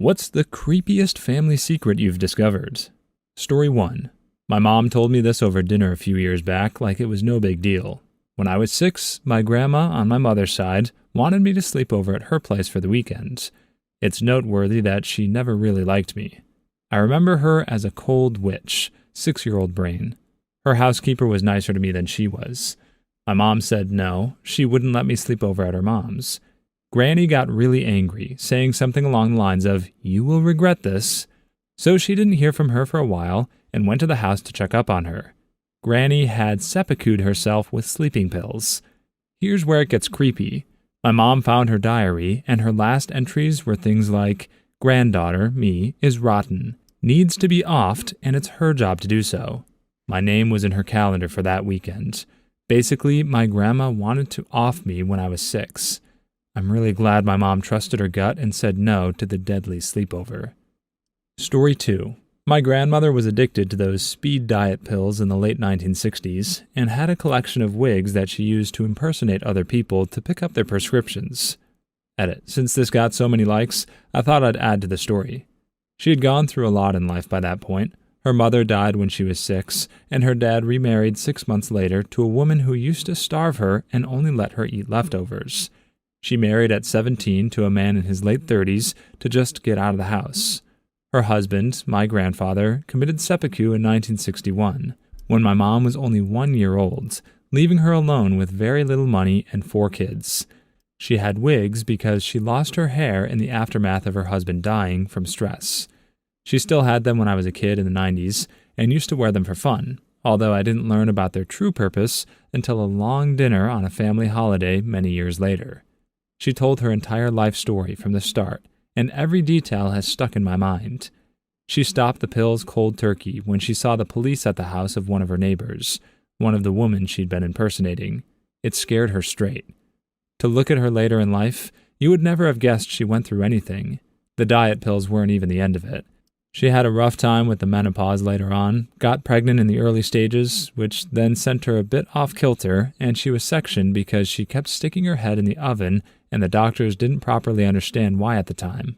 What's the creepiest family secret you've discovered? Story 1. My mom told me this over dinner a few years back like it was no big deal. When I was 6, my grandma on my mother's side wanted me to sleep over at her place for the weekend. It's noteworthy that she never really liked me. I remember her as a cold witch, 6-year-old brain. Her housekeeper was nicer to me than she was. My mom said no, she wouldn't let me sleep over at her mom's. Granny got really angry, saying something along the lines of, "You will regret this." So she didn't hear from her for a while and went to the house to check up on her. Granny had seppuku'd herself with sleeping pills. Here's where it gets creepy. My mom found her diary, and her last entries were things like, "Granddaughter, me, is rotten, needs to be offed, and it's her job to do so." My name was in her calendar for that weekend. Basically, my grandma wanted to off me when I was 6. I'm really glad my mom trusted her gut and said no to the deadly sleepover. Story 2. My grandmother was addicted to those speed diet pills in the late 1960s and had a collection of wigs that she used to impersonate other people to pick up their prescriptions. Edit. Since this got so many likes, I thought I'd add to the story. She had gone through a lot in life by that point. Her mother died when she was 6, and her dad remarried 6 months later to a woman who used to starve her and only let her eat leftovers. She married at 17 to a man in his late 30s to just get out of the house. Her husband, my grandfather, committed seppuku in 1961, when my mom was only 1 year old, leaving her alone with very little money and 4 kids. She had wigs because she lost her hair in the aftermath of her husband dying from stress. She still had them when I was a kid in the 90s and used to wear them for fun, although I didn't learn about their true purpose until a long dinner on a family holiday many years later. She told her entire life story from the start, and every detail has stuck in my mind. She stopped the pills cold turkey when she saw the police at the house of one of her neighbors, one of the women she'd been impersonating. It scared her straight. To look at her later in life, you would never have guessed she went through anything. The diet pills weren't even the end of it. She had a rough time with the menopause later on, got pregnant in the early stages, which then sent her a bit off kilter, and she was sectioned because she kept sticking her head in the oven, and the doctors didn't properly understand why at the time.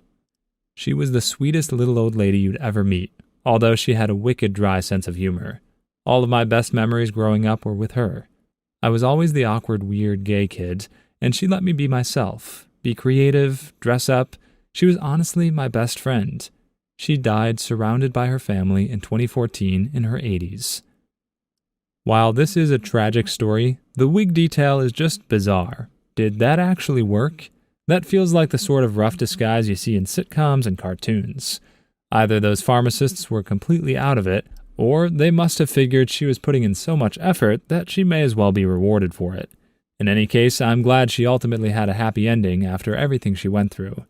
She was the sweetest little old lady you'd ever meet, although she had a wicked dry sense of humor. All of my best memories growing up were with her. I was always the awkward, weird, gay kid, and she let me be myself, be creative, dress up. She was honestly my best friend. She died surrounded by her family in 2014 in her 80s. While this is a tragic story, the wig detail is just bizarre. Did that actually work? That feels like the sort of rough disguise you see in sitcoms and cartoons. Either those pharmacists were completely out of it, or they must have figured she was putting in so much effort that she may as well be rewarded for it. In any case, I'm glad she ultimately had a happy ending after everything she went through.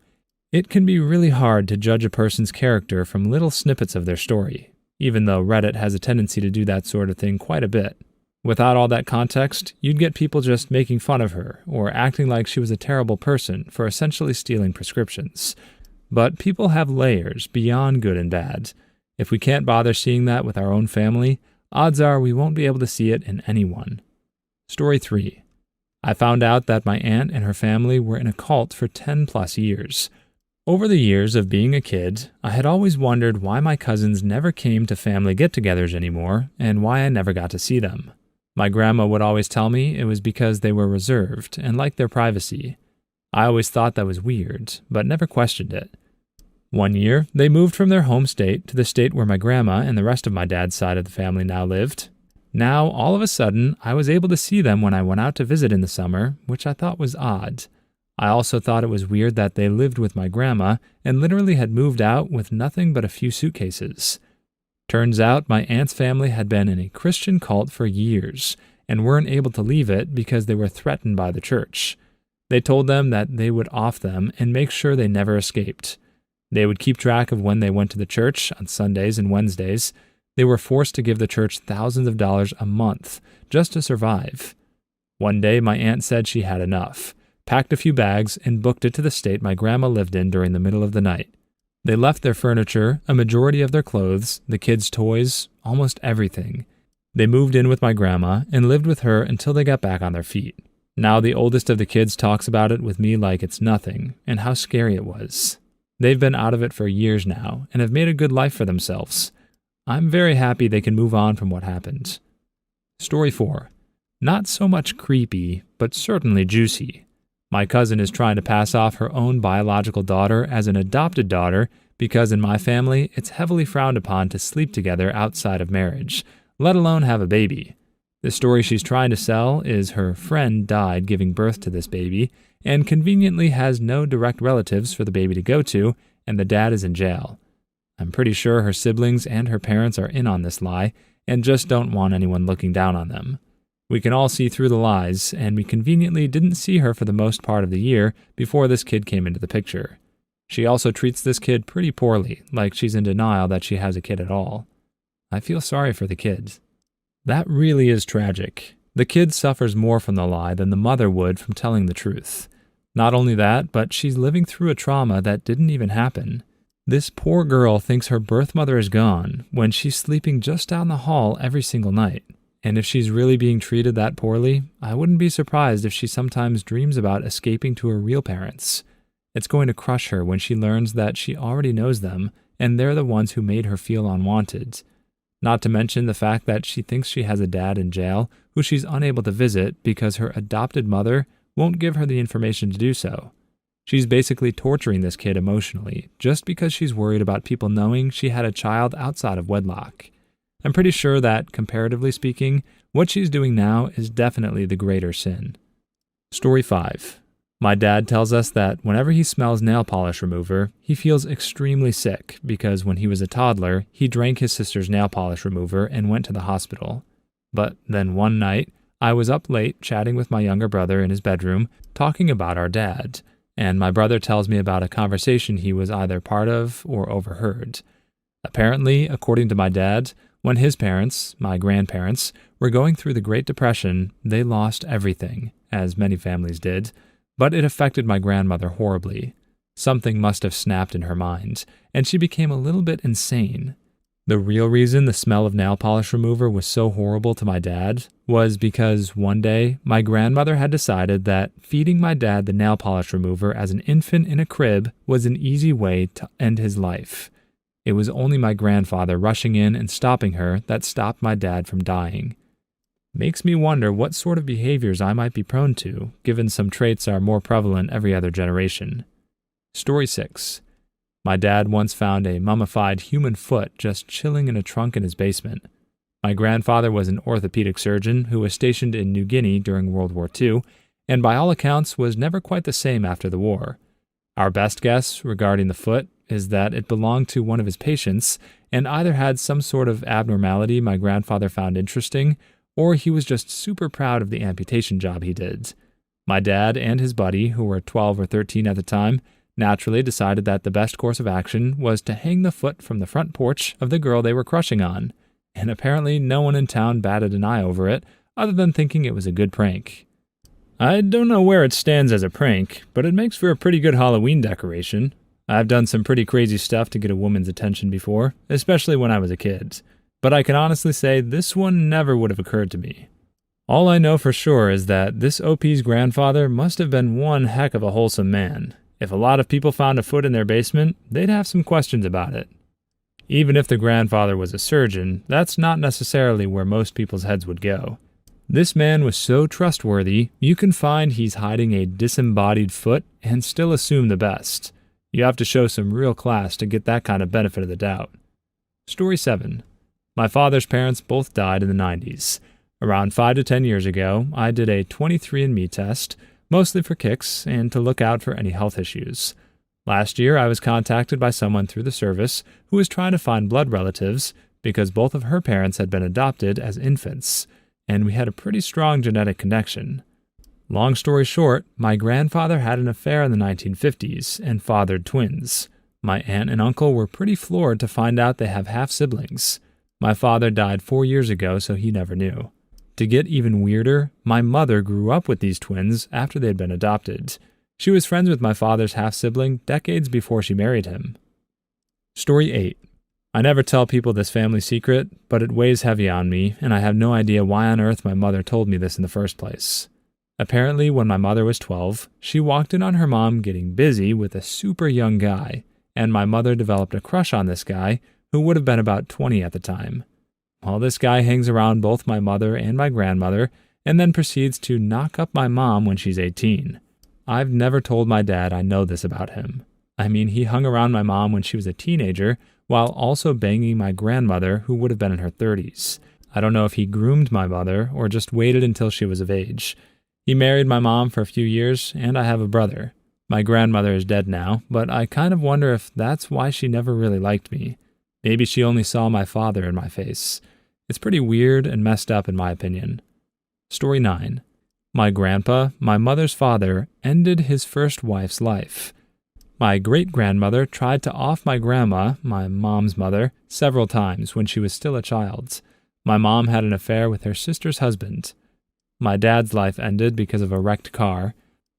It can be really hard to judge a person's character from little snippets of their story, even though Reddit has a tendency to do that sort of thing quite a bit. Without all that context, you'd get people just making fun of her or acting like she was a terrible person for essentially stealing prescriptions. But people have layers beyond good and bad. If we can't bother seeing that with our own family, odds are we won't be able to see it in anyone. Story 3. I found out that my aunt and her family were in a cult for 10 plus years. Over the years of being a kid, I had always wondered why my cousins never came to family get-togethers anymore and why I never got to see them. My grandma would always tell me it was because they were reserved and liked their privacy. I always thought that was weird, but never questioned it. One year, they moved from their home state to the state where my grandma and the rest of my dad's side of the family now lived. Now, all of a sudden, I was able to see them when I went out to visit in the summer, which I thought was odd. I also thought it was weird that they lived with my grandma and literally had moved out with nothing but a few suitcases. Turns out my aunt's family had been in a Christian cult for years and weren't able to leave it because they were threatened by the church. They told them that they would off them and make sure they never escaped. They would keep track of when they went to the church on Sundays and Wednesdays. They were forced to give the church thousands of dollars a month just to survive. One day my aunt said she had enough, packed a few bags, and booked it to the state my grandma lived in during the middle of the night. They left their furniture, a majority of their clothes, the kids' toys, almost everything. They moved in with my grandma and lived with her until they got back on their feet. Now the oldest of the kids talks about it with me like it's nothing, and how scary it was. They've been out of it for years now and have made a good life for themselves. I'm very happy they can move on from what happened. Story 4. Not so much creepy, but certainly juicy. My cousin is trying to pass off her own biological daughter as an adopted daughter because in my family, it's heavily frowned upon to sleep together outside of marriage, let alone have a baby. The story she's trying to sell is her friend died giving birth to this baby and conveniently has no direct relatives for the baby to go to, and the dad is in jail. I'm pretty sure her siblings and her parents are in on this lie and just don't want anyone looking down on them. We can all see through the lies, and we conveniently didn't see her for the most part of the year before this kid came into the picture. She also treats this kid pretty poorly, like she's in denial that she has a kid at all. I feel sorry for the kids. That really is tragic. The kid suffers more from the lie than the mother would from telling the truth. Not only that, but she's living through a trauma that didn't even happen. This poor girl thinks her birth mother is gone when she's sleeping just down the hall every single night. And if she's really being treated that poorly, I wouldn't be surprised if she sometimes dreams about escaping to her real parents. It's going to crush her when she learns that she already knows them, and they're the ones who made her feel unwanted. Not to mention the fact that she thinks she has a dad in jail who she's unable to visit because her adopted mother won't give her the information to do so. She's basically torturing this kid emotionally just because she's worried about people knowing she had a child outside of wedlock. I'm pretty sure that, comparatively speaking, what she's doing now is definitely the greater sin. Story 5. My dad tells us that whenever he smells nail polish remover, he feels extremely sick because when he was a toddler, he drank his sister's nail polish remover and went to the hospital. But then one night, I was up late chatting with my younger brother in his bedroom, talking about our dad, and my brother tells me about a conversation he was either part of or overheard. Apparently, according to my dad, when his parents, my grandparents, were going through the Great Depression, they lost everything, as many families did, but it affected my grandmother horribly. Something must have snapped in her mind, and she became a little bit insane. The real reason the smell of nail polish remover was so horrible to my dad was because one day my grandmother had decided that feeding my dad the nail polish remover as an infant in a crib was an easy way to end his life. It was only my grandfather rushing in and stopping her that stopped my dad from dying. Makes me wonder what sort of behaviors I might be prone to, given some traits are more prevalent every other generation. Story 6. My dad once found a mummified human foot just chilling in a trunk in his basement. My grandfather was an orthopedic surgeon who was stationed in New Guinea during World War II, and by all accounts was never quite the same after the war. Our best guess regarding the foot is that it belonged to one of his patients and either had some sort of abnormality my grandfather found interesting, or he was just super proud of the amputation job he did. My dad and his buddy, who were 12 or 13 at the time, naturally decided that the best course of action was to hang the foot from the front porch of the girl they were crushing on, and apparently no one in town batted an eye over it, other than thinking it was a good prank. I don't know where it stands as a prank, but it makes for a pretty good Halloween decoration. I've done some pretty crazy stuff to get a woman's attention before, especially when I was a kid, but I can honestly say this one never would have occurred to me. All I know for sure is that this OP's grandfather must have been one heck of a wholesome man. If a lot of people found a foot in their basement, they'd have some questions about it. Even if the grandfather was a surgeon, that's not necessarily where most people's heads would go. This man was so trustworthy, you can find he's hiding a disembodied foot and still assume the best. You have to show some real class to get that kind of benefit of the doubt. Story 7. My father's parents both died in the 90s. Around 5 to 10 years ago, I did a 23andMe test, mostly for kicks and to look out for any health issues. Last year, I was contacted by someone through the service who was trying to find blood relatives because both of her parents had been adopted as infants, and we had a pretty strong genetic connection. Long story short, my grandfather had an affair in the 1950s and fathered twins. My aunt and uncle were pretty floored to find out they have half-siblings. My father died 4 years ago, so he never knew. To get even weirder, my mother grew up with these twins after they had been adopted. She was friends with my father's half-sibling decades before she married him. Story 8. I never tell people this family secret, but it weighs heavy on me, and I have no idea why on earth my mother told me this in the first place. Apparently, when my mother was 12, she walked in on her mom getting busy with a super young guy, and my mother developed a crush on this guy who would have been about 20 at the time. Well, this guy hangs around both my mother and my grandmother and then proceeds to knock up my mom when she's 18. I've never told my dad I know this about him. I mean, he hung around my mom when she was a teenager while also banging my grandmother who would have been in her 30s. I don't know if he groomed my mother or just waited until she was of age. He married my mom for a few years, and I have a brother. My grandmother is dead now, but I kind of wonder if that's why she never really liked me. Maybe she only saw my father in my face. It's pretty weird and messed up in my opinion. Story 9. My grandpa, my mother's father, ended his first wife's life. My great-grandmother tried to off my grandma, my mom's mother, several times when she was still a child. My mom had an affair with her sister's husband. My dad's life ended because of a wrecked car.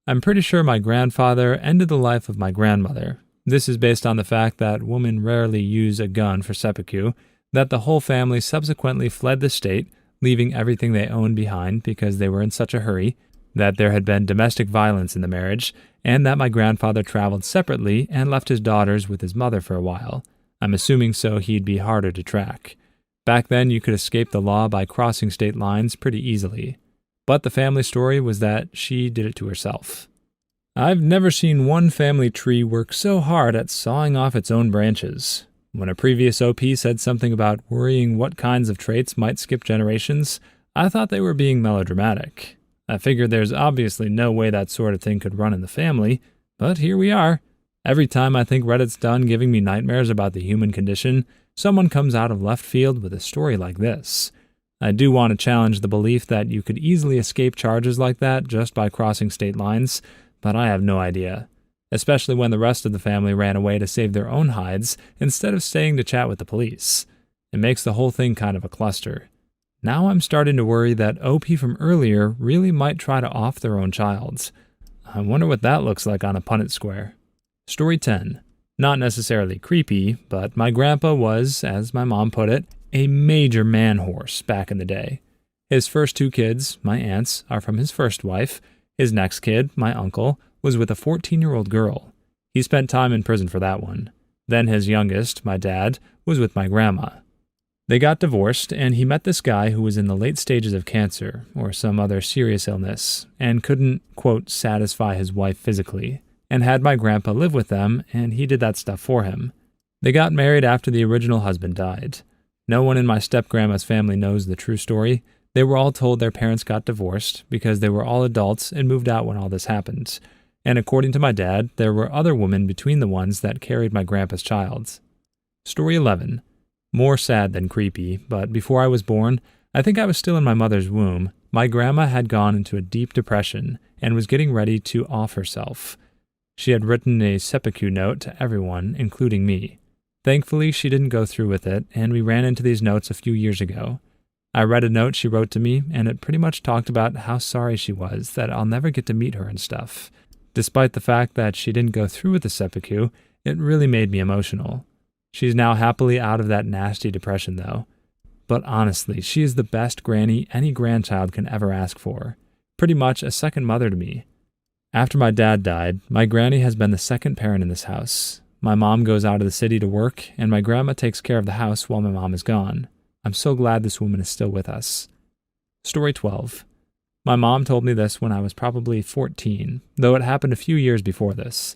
I'm pretty sure my grandfather ended the life of my grandmother. This is based on the fact that women rarely use a gun for seppuku, that the whole family subsequently fled the state, leaving everything they owned behind because they were in such a hurry, that there had been domestic violence in the marriage, and that my grandfather traveled separately and left his daughters with his mother for a while. I'm assuming so he'd be harder to track. Back then, you could escape the law by crossing state lines pretty easily. But the family story was that she did it to herself. I've never seen one family tree work so hard at sawing off its own branches. When a previous OP said something about worrying what kinds of traits might skip generations, I thought they were being melodramatic. I figured there's obviously no way that sort of thing could run in the family, but here we are. Every time I think Reddit's done giving me nightmares about the human condition, someone comes out of left field with a story like this. I do want to challenge the belief that you could easily escape charges like that just by crossing state lines, but I have no idea. Especially when the rest of the family ran away to save their own hides instead of staying to chat with the police. It makes the whole thing kind of a cluster. Now I'm starting to worry that OP from earlier really might try to off their own childs. I wonder what that looks like on a Punnett square. Story 10. Not necessarily creepy, but my grandpa was, as my mom put it, a major man-horse back in the day. His first two kids, my aunts, are from his first wife. His next kid, my uncle, was with a 14-year-old girl. He spent time in prison for that one. Then his youngest, my dad, was with my grandma. They got divorced, and he met this guy who was in the late stages of cancer or some other serious illness and couldn't, quote, satisfy his wife physically, and had my grandpa live with them, and he did that stuff for him. They got married after the original husband died. No one in my step-grandma's family knows the true story. They were all told their parents got divorced because they were all adults and moved out when all this happened. And according to my dad, there were other women between the ones that carried my grandpa's child. Story 11. More sad than creepy, but before I was born, I think I was still in my mother's womb, my grandma had gone into a deep depression and was getting ready to off herself. She had written a seppuku note to everyone, including me. Thankfully, she didn't go through with it, and we ran into these notes a few years ago. I read a note she wrote to me, and it pretty much talked about how sorry she was that I'll never get to meet her and stuff. Despite the fact that she didn't go through with the seppuku, it really made me emotional. She's now happily out of that nasty depression, though. But honestly, she is the best granny any grandchild can ever ask for. Pretty much a second mother to me. After my dad died, my granny has been the second parent in this house. My mom goes out of the city to work, and my grandma takes care of the house while my mom is gone. I'm so glad this woman is still with us. Story 12. My mom told me this when I was probably 14, though it happened a few years before this.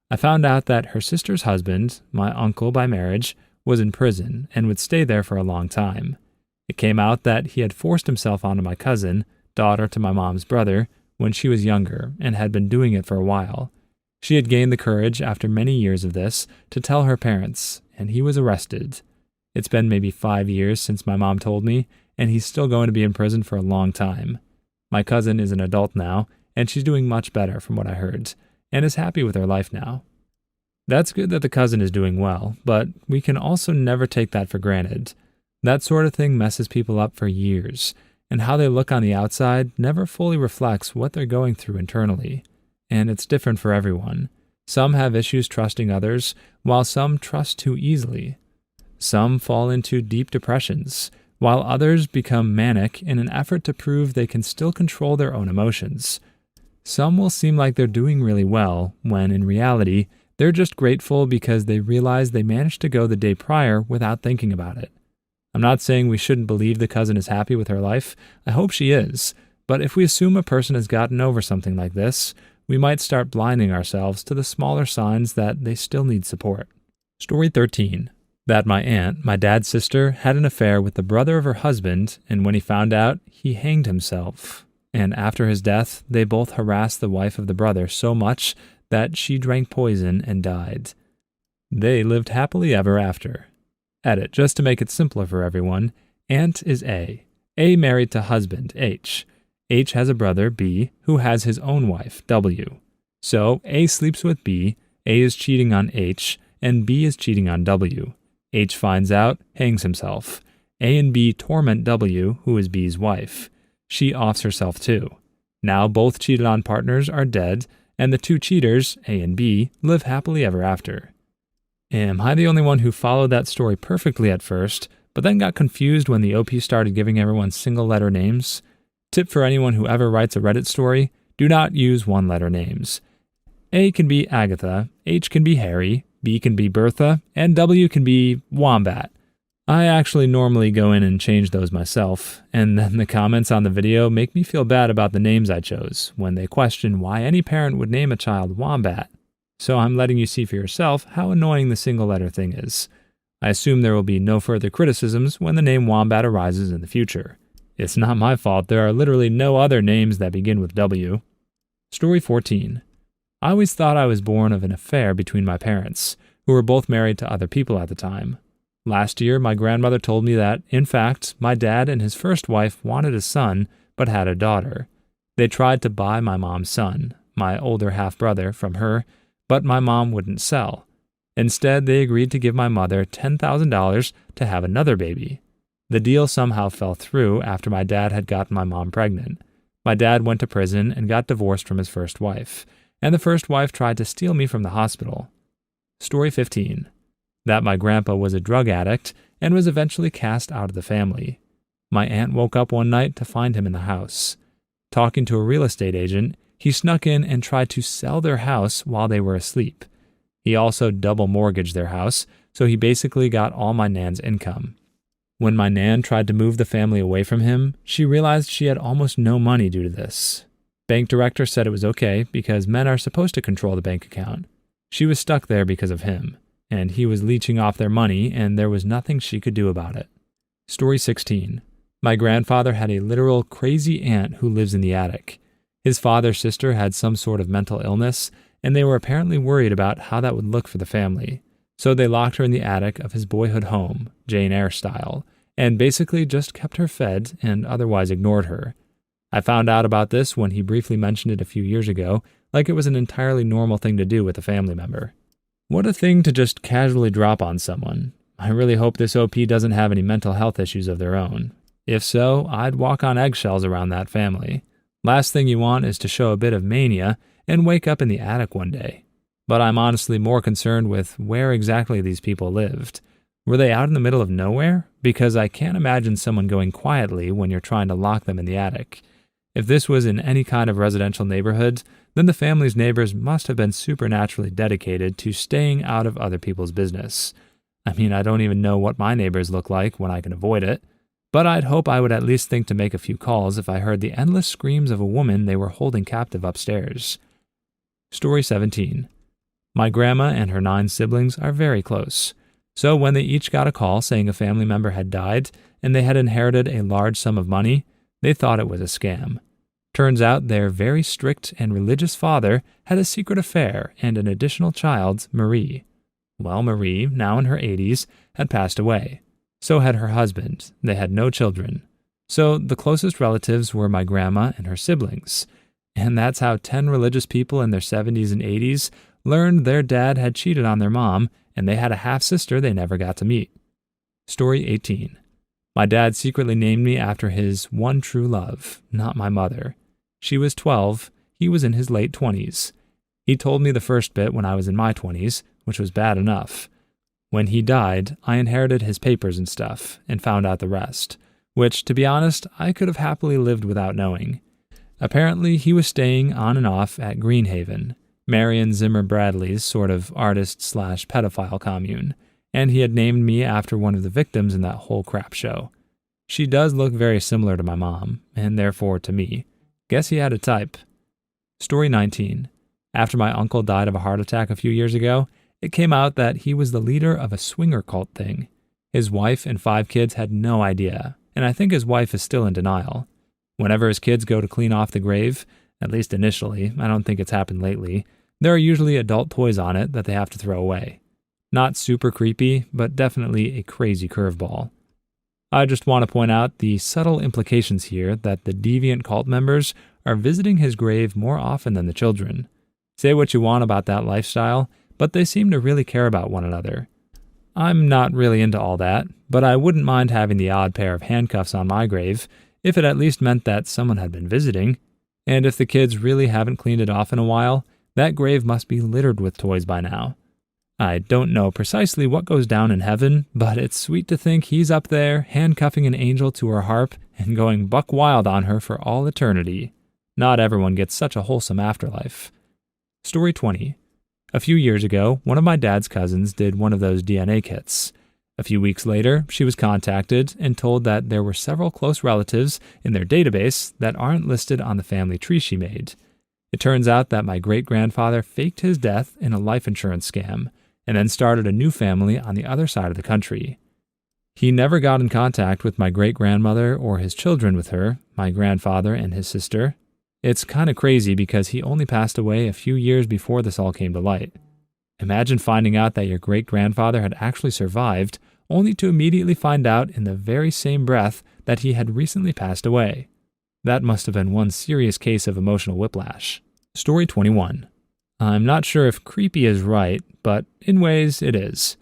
I found out that her sister's husband, my uncle by marriage, was in prison and would stay there for a long time. It came out that he had forced himself onto my cousin, daughter to my mom's brother, when she was younger and had been doing it for a while. She had gained the courage after many years of this to tell her parents, and he was arrested. It's been maybe 5 years since my mom told me, and he's still going to be in prison for a long time. My cousin is an adult now, and she's doing much better from what I heard, and is happy with her life now. That's good that the cousin is doing well, but we can also never take that for granted. That sort of thing messes people up for years, and how they look on the outside never fully reflects what they're going through internally. And it's different for everyone. Some have issues trusting others, while some trust too easily. Some fall into deep depressions, while others become manic in an effort to prove they can still control their own emotions. Some will seem like they're doing really well, when in reality, They're just grateful because they realize they managed to go the day prior without thinking about it. I'm not saying we shouldn't believe the cousin is happy with her life. I hope she is. But if we assume a person has gotten over something like this, we might start blinding ourselves to the smaller signs that they still need support. Story 13. That my aunt, my dad's sister, had an affair with the brother of her husband, and when he found out, he hanged himself. And after his death, they both harassed the wife of the brother so much that she drank poison and died. They lived happily ever after. Edit, just to make it simpler for everyone, aunt is A. A married to husband, H. H has a brother, B, who has his own wife, W. So A sleeps with B, A is cheating on H, and B is cheating on W. H finds out, hangs himself. A and B torment W, who is B's wife. She offs herself too. Now both cheated on partners are dead, and the two cheaters, A and B, live happily ever after. Am I the only one who followed that story perfectly at first, but then got confused when the OP started giving everyone single-letter names? Tip for anyone who ever writes a Reddit story, do not use one-letter names. A can be Agatha, H can be Harry, B can be Bertha, and W can be Wombat. I actually normally go in and change those myself, and then the comments on the video make me feel bad about the names I chose when they question why any parent would name a child Wombat. So I'm letting you see for yourself how annoying the single-letter thing is. I assume there will be no further criticisms when the name Wombat arises in the future. It's not my fault there are literally no other names that begin with W. Story 14. I always thought I was born of an affair between my parents, who were both married to other people at the time. Last year, my grandmother told me that, in fact, my dad and his first wife wanted a son, but had a daughter. They tried to buy my mom's son, my older half-brother, from her, but my mom wouldn't sell. Instead, they agreed to give my mother $10,000 to have another baby. The deal somehow fell through after my dad had gotten my mom pregnant. My dad went to prison and got divorced from his first wife, and the first wife tried to steal me from the hospital. Story 15. That my grandpa was a drug addict and was eventually cast out of the family. My aunt woke up one night to find him in the house. Talking to a real estate agent, he snuck in and tried to sell their house while they were asleep. He also double mortgaged their house, so he basically got all my nan's income. When my nan tried to move the family away from him, she realized she had almost no money due to this. Bank director said it was okay because men are supposed to control the bank account. She was stuck there because of him, and he was leeching off their money, and there was nothing she could do about it. Story 16. My grandfather had a literal crazy aunt who lives in the attic. His father's sister had some sort of mental illness, and they were apparently worried about how that would look for the family. So they locked her in the attic of his boyhood home, Jane Eyre style, and basically just kept her fed and otherwise ignored her. I found out about this when he briefly mentioned it a few years ago, like it was an entirely normal thing to do with a family member. What a thing to just casually drop on someone. I really hope this OP doesn't have any mental health issues of their own. If so, I'd walk on eggshells around that family. Last thing you want is to show a bit of mania and wake up in the attic one day. But I'm honestly more concerned with where exactly these people lived. Were they out in the middle of nowhere? Because I can't imagine someone going quietly when you're trying to lock them in the attic. If this was in any kind of residential neighborhood, then the family's neighbors must have been supernaturally dedicated to staying out of other people's business. I mean, I don't even know what my neighbors look like when I can avoid it. But I'd hope I would at least think to make a few calls if I heard the endless screams of a woman they were holding captive upstairs. Story 17. My grandma and her 9 siblings are very close. So when they each got a call saying a family member had died and they had inherited a large sum of money, they thought it was a scam. Turns out their very strict and religious father had a secret affair and an additional child, Marie. Well, Marie, now in her 80s, had passed away. So had her husband. They had no children. So the closest relatives were my grandma and her siblings. And that's how 10 religious people in their 70s and 80s learned their dad had cheated on their mom, and they had a half-sister they never got to meet. Story 18. My dad secretly named me after his one true love, not my mother. She was 12, he was in his late 20s. He told me the first bit when I was in my 20s, which was bad enough. When he died, I inherited his papers and stuff, and found out the rest, which, to be honest, I could have happily lived without knowing. Apparently, he was staying on and off at Greenhaven. Marion Zimmer Bradley's sort of artist/pedophile commune, and he had named me after one of the victims in that whole crap show. She does look very similar to my mom, and therefore to me. Guess he had a type. Story 19. After my uncle died of a heart attack a few years ago, it came out that he was the leader of a swinger cult thing. His wife and 5 kids had no idea, and I think his wife is still in denial. Whenever his kids go to clean off the grave, at least initially, I don't think it's happened lately, there are usually adult toys on it that they have to throw away. Not super creepy, but definitely a crazy curveball. I just want to point out the subtle implications here that the deviant cult members are visiting his grave more often than the children. Say what you want about that lifestyle, but they seem to really care about one another. I'm not really into all that, but I wouldn't mind having the odd pair of handcuffs on my grave if it at least meant that someone had been visiting. And if the kids really haven't cleaned it off in a while, that grave must be littered with toys by now. I don't know precisely what goes down in heaven, but it's sweet to think he's up there, handcuffing an angel to her harp and going buck wild on her for all eternity. Not everyone gets such a wholesome afterlife. Story 20. A few years ago, one of my dad's cousins did one of those DNA kits. A few weeks later, she was contacted and told that there were several close relatives in their database that aren't listed on the family tree she made. It turns out that my great-grandfather faked his death in a life insurance scam, and then started a new family on the other side of the country. He never got in contact with my great-grandmother or his children with her, my grandfather and his sister. It's kind of crazy because he only passed away a few years before this all came to light. Imagine finding out that your great-grandfather had actually survived, only to immediately find out in the very same breath that he had recently passed away. That must have been one serious case of emotional whiplash. Story 21. I'm not sure if creepy is right, but in ways it is.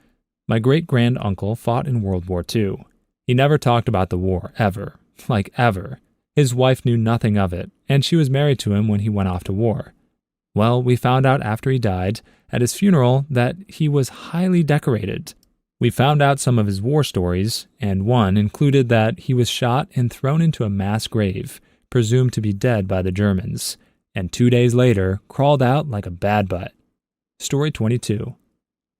My great-grand-uncle fought in World War II. He never talked about the war, ever. Like ever. His wife knew nothing of it, and she was married to him when he went off to war. Well, we found out after he died, at his funeral, that he was highly decorated. We found out some of his war stories, and one included that he was shot and thrown into a mass grave, presumed to be dead by the Germans, and 2 days later crawled out like a bad butt. Story 22.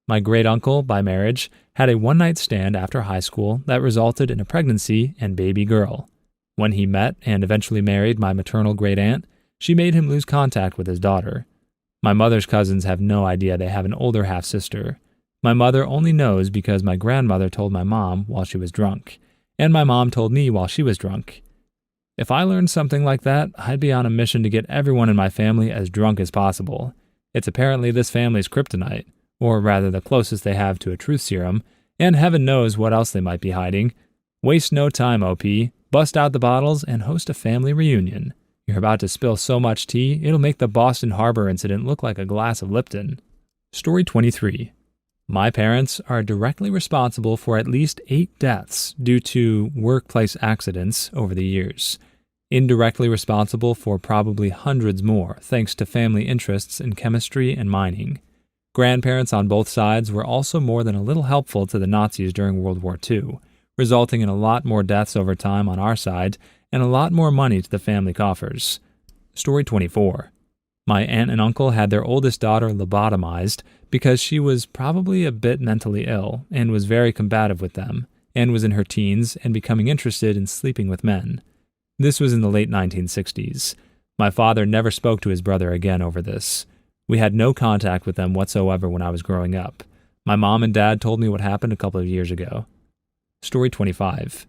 My great-uncle, by marriage, had a one-night stand after high school that resulted in a pregnancy and baby girl. When he met and eventually married my maternal great-aunt, she made him lose contact with his daughter. My mother's cousins have no idea they have an older half-sister. My mother only knows because my grandmother told my mom while she was drunk, and my mom told me while she was drunk. If I learned something like that, I'd be on a mission to get everyone in my family as drunk as possible. It's apparently this family's kryptonite, or rather the closest they have to a truth serum, and heaven knows what else they might be hiding. Waste no time, OP. Bust out the bottles and host a family reunion. You're about to spill so much tea, it'll make the Boston Harbor incident look like a glass of Lipton. Story 23. My parents are directly responsible for at least 8 deaths due to workplace accidents over the years. Indirectly responsible for probably hundreds more, thanks to family interests in chemistry and mining. Grandparents on both sides were also more than a little helpful to the Nazis during World War II, resulting in a lot more deaths over time on our side and a lot more money to the family coffers. Story 24. My aunt and uncle had their oldest daughter lobotomized because she was probably a bit mentally ill and was very combative with them, and was in her teens and becoming interested in sleeping with men. This was in the late 1960s. My father never spoke to his brother again over this. We had no contact with them whatsoever when I was growing up. My mom and dad told me what happened a couple of years ago. Story 25.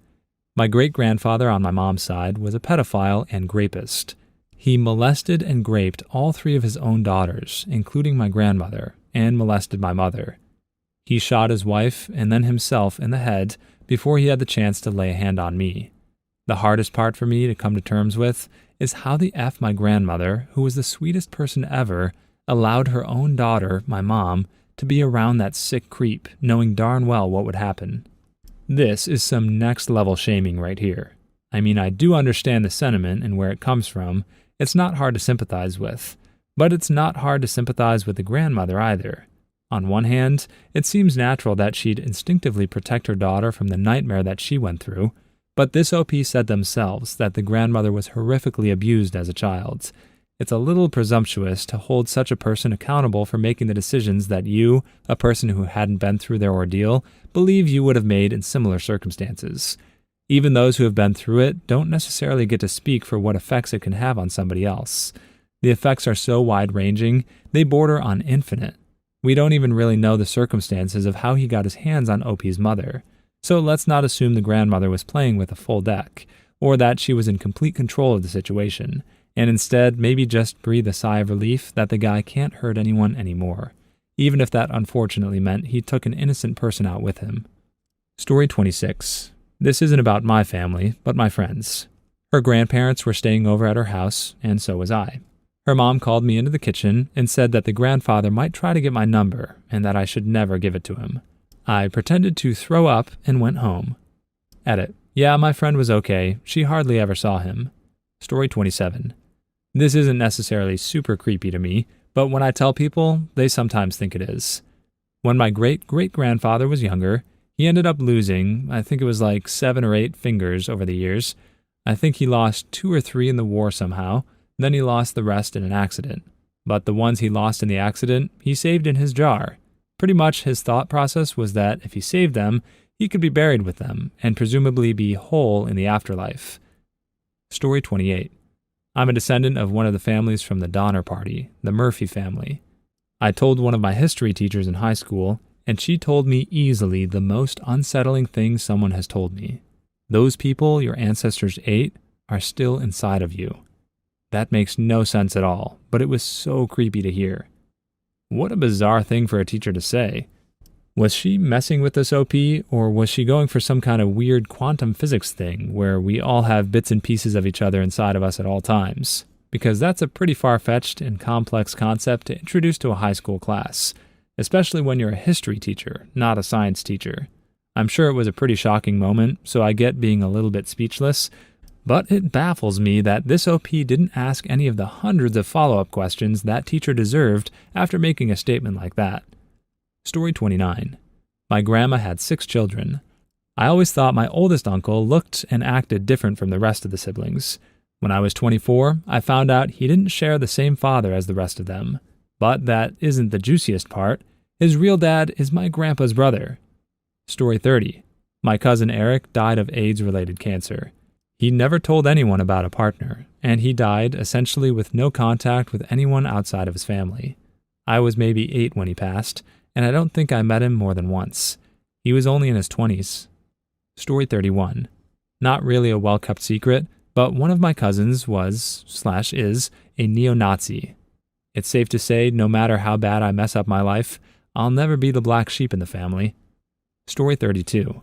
My great-grandfather on my mom's side was a pedophile and rapist. He molested and raped all 3 of his own daughters, including my grandmother, and molested my mother. He shot his wife and then himself in the head before he had the chance to lay a hand on me. The hardest part for me to come to terms with is how the F my grandmother, who was the sweetest person ever, allowed her own daughter, my mom, to be around that sick creep, knowing darn well what would happen. This is some next-level shaming right here. I mean, I do understand the sentiment and where it comes from. It's not hard to sympathize with. But it's not hard to sympathize with the grandmother either. On one hand, it seems natural that she'd instinctively protect her daughter from the nightmare that she went through, but this OP said themselves that the grandmother was horrifically abused as a child, It's a little presumptuous to hold such a person accountable for making the decisions that you, a person who hadn't been through their ordeal, believe you would have made in similar circumstances. Even those who have been through it don't necessarily get to speak for what effects it can have on somebody else. The effects are so wide-ranging, they border on infinite. We don't even really know the circumstances of how he got his hands on OP's mother, so let's not assume the grandmother was playing with a full deck, or that she was in complete control of the situation, and instead maybe just breathe a sigh of relief that the guy can't hurt anyone anymore, even if that unfortunately meant he took an innocent person out with him. Story 26. This isn't about my family, but my friend's. Her grandparents were staying over at her house, and so was I. Her mom called me into the kitchen and said that the grandfather might try to get my number and that I should never give it to him. I pretended to throw up and went home. Edit. Yeah, my friend was okay. She hardly ever saw him. Story 27. This isn't necessarily super creepy to me, but when I tell people, they sometimes think it is. When my great-great-grandfather was younger, he ended up losing, I think it was like 7 or 8 fingers over the years. I think he lost 2 or 3 in the war somehow, then he lost the rest in an accident. But the ones he lost in the accident, he saved in his jar. Pretty much his thought process was that if he saved them, he could be buried with them and presumably be whole in the afterlife. Story 28. I'm a descendant of one of the families from the Donner Party, the Murphy family. I told one of my history teachers in high school, and she told me easily the most unsettling thing someone has told me. Those people your ancestors ate are still inside of you. That makes no sense at all, but it was so creepy to hear. What a bizarre thing for a teacher to say. Was she messing with this OP, or was she going for some kind of weird quantum physics thing where we all have bits and pieces of each other inside of us at all times? Because that's a pretty far-fetched and complex concept to introduce to a high school class, especially when you're a history teacher, not a science teacher. I'm sure it was a pretty shocking moment, so I get being a little bit speechless, but it baffles me that this OP didn't ask any of the hundreds of follow-up questions that teacher deserved after making a statement like that. Story 29. My grandma had 6 children. I always thought my oldest uncle looked and acted different from the rest of the siblings. When I was 24, I found out he didn't share the same father as the rest of them. But that isn't the juiciest part. His real dad is my grandpa's brother. Story 30. My cousin Eric died of AIDS-related cancer. He never told anyone about a partner, and he died essentially with no contact with anyone outside of his family. I was maybe 8 when he passed, and I don't think I met him more than once. He was only in his 20s. Story 31. Not really a well-kept secret, but one of my cousins was/is a neo-Nazi. It's safe to say, no matter how bad I mess up my life, I'll never be the black sheep in the family. Story 32.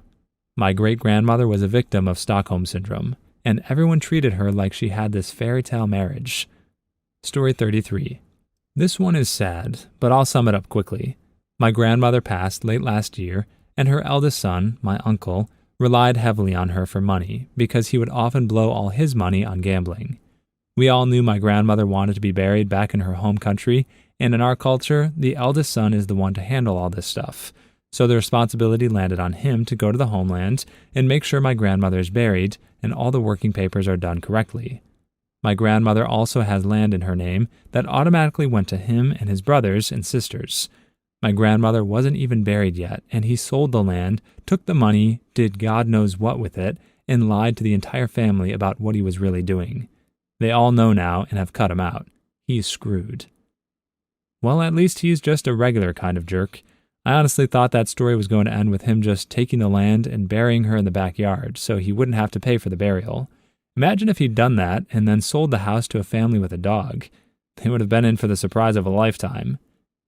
My great-grandmother was a victim of Stockholm Syndrome, and everyone treated her like she had this fairy tale marriage. Story 33. This one is sad, but I'll sum it up quickly. My grandmother passed late last year, and her eldest son, my uncle, relied heavily on her for money because he would often blow all his money on gambling. We all knew my grandmother wanted to be buried back in her home country, and in our culture, the eldest son is the one to handle all this stuff. So the responsibility landed on him to go to the homeland and make sure my grandmother is buried and all the working papers are done correctly. My grandmother also has land in her name that automatically went to him and his brothers and sisters. My grandmother wasn't even buried yet, and he sold the land, took the money, did God knows what with it, and lied to the entire family about what he was really doing. They all know now and have cut him out. He's screwed. Well, at least he's just a regular kind of jerk. I honestly thought that story was going to end with him just taking the land and burying her in the backyard so he wouldn't have to pay for the burial. Imagine if he'd done that and then sold the house to a family with a dog. They would have been in for the surprise of a lifetime.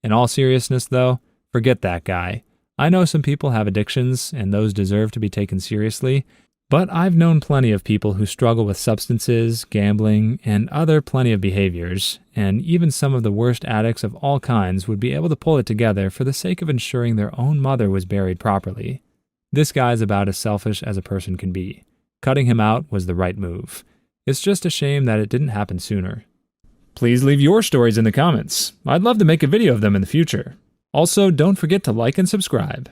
In all seriousness, though, forget that guy. I know some people have addictions, and those deserve to be taken seriously, but I've known plenty of people who struggle with substances, gambling, and other plenty of behaviors, and even some of the worst addicts of all kinds would be able to pull it together for the sake of ensuring their own mother was buried properly. This guy's about as selfish as a person can be. Cutting him out was the right move. It's just a shame that it didn't happen sooner. Please leave your stories in the comments. I'd love to make a video of them in the future. Also, don't forget to like and subscribe.